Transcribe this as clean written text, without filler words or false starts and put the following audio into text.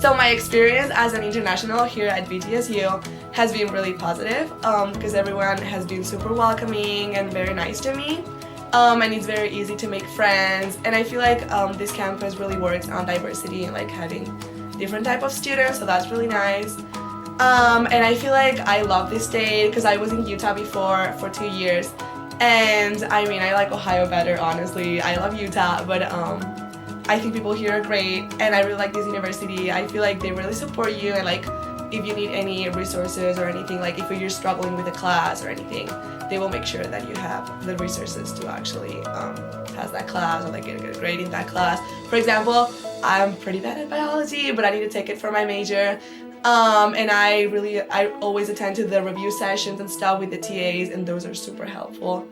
So my experience as an international here at BTSU has been really positive because everyone has been super welcoming and very nice to me. And it's very easy to make friends, and I feel like this campus really works on diversity and like having different type of students, so that's really nice. And I feel like I love this state because I was in Utah before for 2 years, and I mean I like Ohio better, honestly. I love Utah, but I think people here are great, and I really like this university. I feel like they really support you, and like if you need any resources or anything, like if you're struggling with a class or anything, they will make sure that you have the resources to actually pass that class or like get a good grade in that class. For example, I'm pretty bad at biology, but I need to take it for my major. And I always attend to the review sessions and stuff with the TAs, and those are super helpful.